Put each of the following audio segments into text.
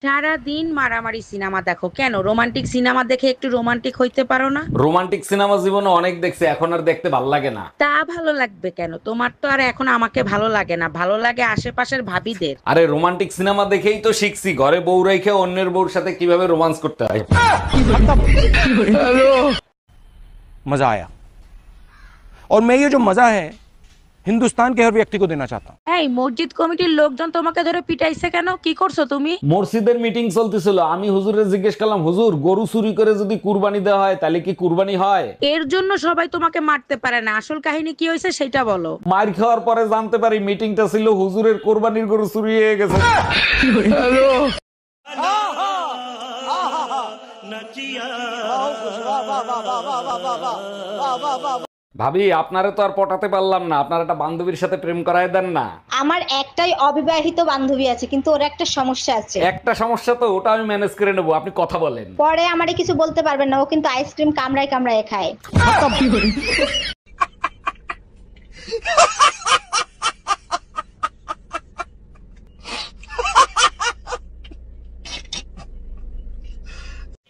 সারা দিন মারামারি সিনেমা দেখো কেন? রোমান্টিক সিনেমা দেখে একটু রোমান্টিক হইতে পারো না? রোমান্টিক সিনেমা জীবনে অনেক দেখছি, এখন আর দেখতে ভাল লাগে না। তা ভালো লাগবে কেন? তোমার তো আর এখন আমাকে ভালো লাগে না, ভালো লাগে আশেপাশের ভাবিদের। আরে রোমান্টিক সিনেমা দেখেই তো শিখছি ঘরে বউ রেখে অন্যের বউর সাথে কিভাবে রোমান্স করতে হয়। मजा आया। और मैं ये जो मजा है हिंदुस्तान के हर व्यक्ति को देना चाहता हूँ। এই মসজিদ কমিটির লোকজন তোমাকে ধরে পিটাইছে কেন? কি করছো তুমি? মসজিদের মিটিং চলতেছিল, আমি হুজুরে জিজ্ঞেস করলাম, হুজুর গরু চুরি করে যদি কুরবানি দেওয়া হয় তাহলে কি কুরবানি হয়? এর জন্য সবাই তোমাকে মারতে পারে না, আসল কাহিনী কি হয়েছে সেটা বলো। মার খাওয়ার পরে জানতে পারি মিটিংটা ছিল হুজুরের কোরবানির গরু চুরি হয়ে গেছে। ভাবি, আপনারে তো আর পটাতে পারলাম না, আপনার একটা বান্ধবীর সাথে প্রেম করায় দেন না। আমার একটাই অবিবাহিত বান্ধবী আছে, কিন্তু ওর একটা সমস্যা আছে। একটা সমস্যা তো, ওটা আমি ম্যানেজ করে নেবো, আপনি কথা বলেন। পরে আমারে কিছু বলতে পারবেন না, ও কিন্তু আইসক্রিম কামড়ায় কামড়ায় খায়।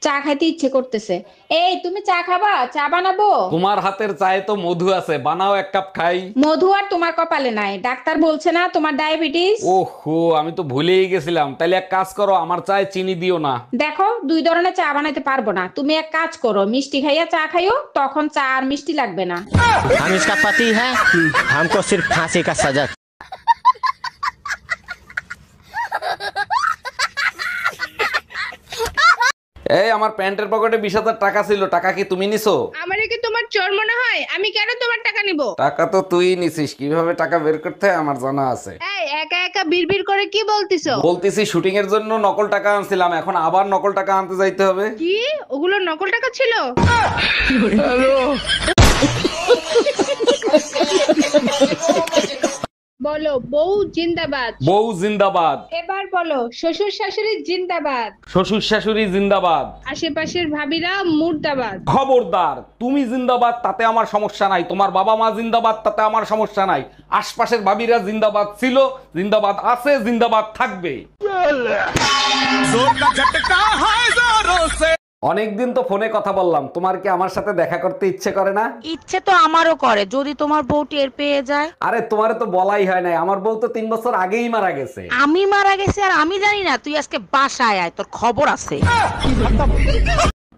চা খাইতে ইচ্ছে করতেছে। এই তুমি চা খাবা? চা বানাবো? তোমার হাতের চায়ে তো মধু আছে, বানাও এক কাপ খাই। মধু আর তোমার কপালে নাই, ডাক্তার বলছে না তোমার ডায়াবেটিস। ওহো, আমি তো ভুলেই গেছিলাম। তাইলে এক কাজ করো, আমার চায়ে চিনি দিও না। দেখো, দুই ধরনের চা বানাইতে পারবো না। তুমি এক কাজ করো, মিষ্টি খাইয়া চা খাইও, তখন চা আর মিষ্টি লাগবে না। हम इसका पति है, हमको सिर्फ फांसी का सजा। এই আমার প্যান্টের পকেটে 20,000 টাকা ছিল, টাকা কি তুমি নিছো? আমারে কি তোমার চোর মনে হয়? আমি কেন তোমার টাকা নিব? টাকা তো তুই নিছিস, কিভাবে টাকা বের করতে হয় আমার জানা আছে। এই একা একা বিড়বিড় করে কি বলতিছো? বলতেছি শুটিং এর জন্য নকল টাকা আনছিলাম, এখন আবার নকল টাকা আনতে যাইতে হবে। কি ওগুলো নকল টাকা ছিল? বলো বউ জিন্দাবাদ। বউ জিন্দাবাদ। এবার বলো শ্বশুর শাশুড়ি জিন্দাবাদ। শ্বশুর শাশুড়ি জিন্দাবাদ। আশেপাশের ভাবিরা মুর্দাবাদ। খবরদার, তুমি জিন্দাবাদ তাতে আমার সমস্যা নাই, তোমার বাবা মা জিন্দাবাদ তাতে আমার সমস্যা নাই, আশপাশের ভাবিরা জিন্দাবাদ ছিল, জিন্দাবাদ আছে, জিন্দাবাদ থাকবে। অনেকদিন তো ফোনে কথা বললাম, তোমার কি আমার সাথে দেখা করতে ইচ্ছে করে না? ইচ্ছে তো আমারও করে, যদি তোমার বউ টের পেয়ে যায়। আরে তোমারে তো বলাই হয় নাই, আমার বউ তো 3 বছর আগেই মারা গেছে। আমি মারা গেছি আর আমি জানি না? তুই আজকে বাসায় আয়, তোর খবর আছে।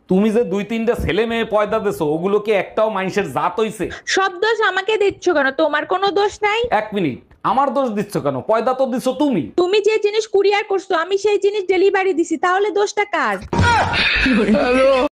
তুমি যে 2-3টা ছেলে মেয়ে পয়দা দেছো, ওগুলো কি একটাও মানুষের জাত হইছে? সব দোষ আমাকে দিচ্ছ কেন? তোমার কোনো দোষ নাই। 1 মিনিট, আমার দোষ দিচ্ছ কেন? পয়দা তো দিছো তুমি। তুমি যে জিনিস কুরিয়ার করছো আমি সেই জিনিস ডেলিভারি দিছি, তাহলে দোষটা কার?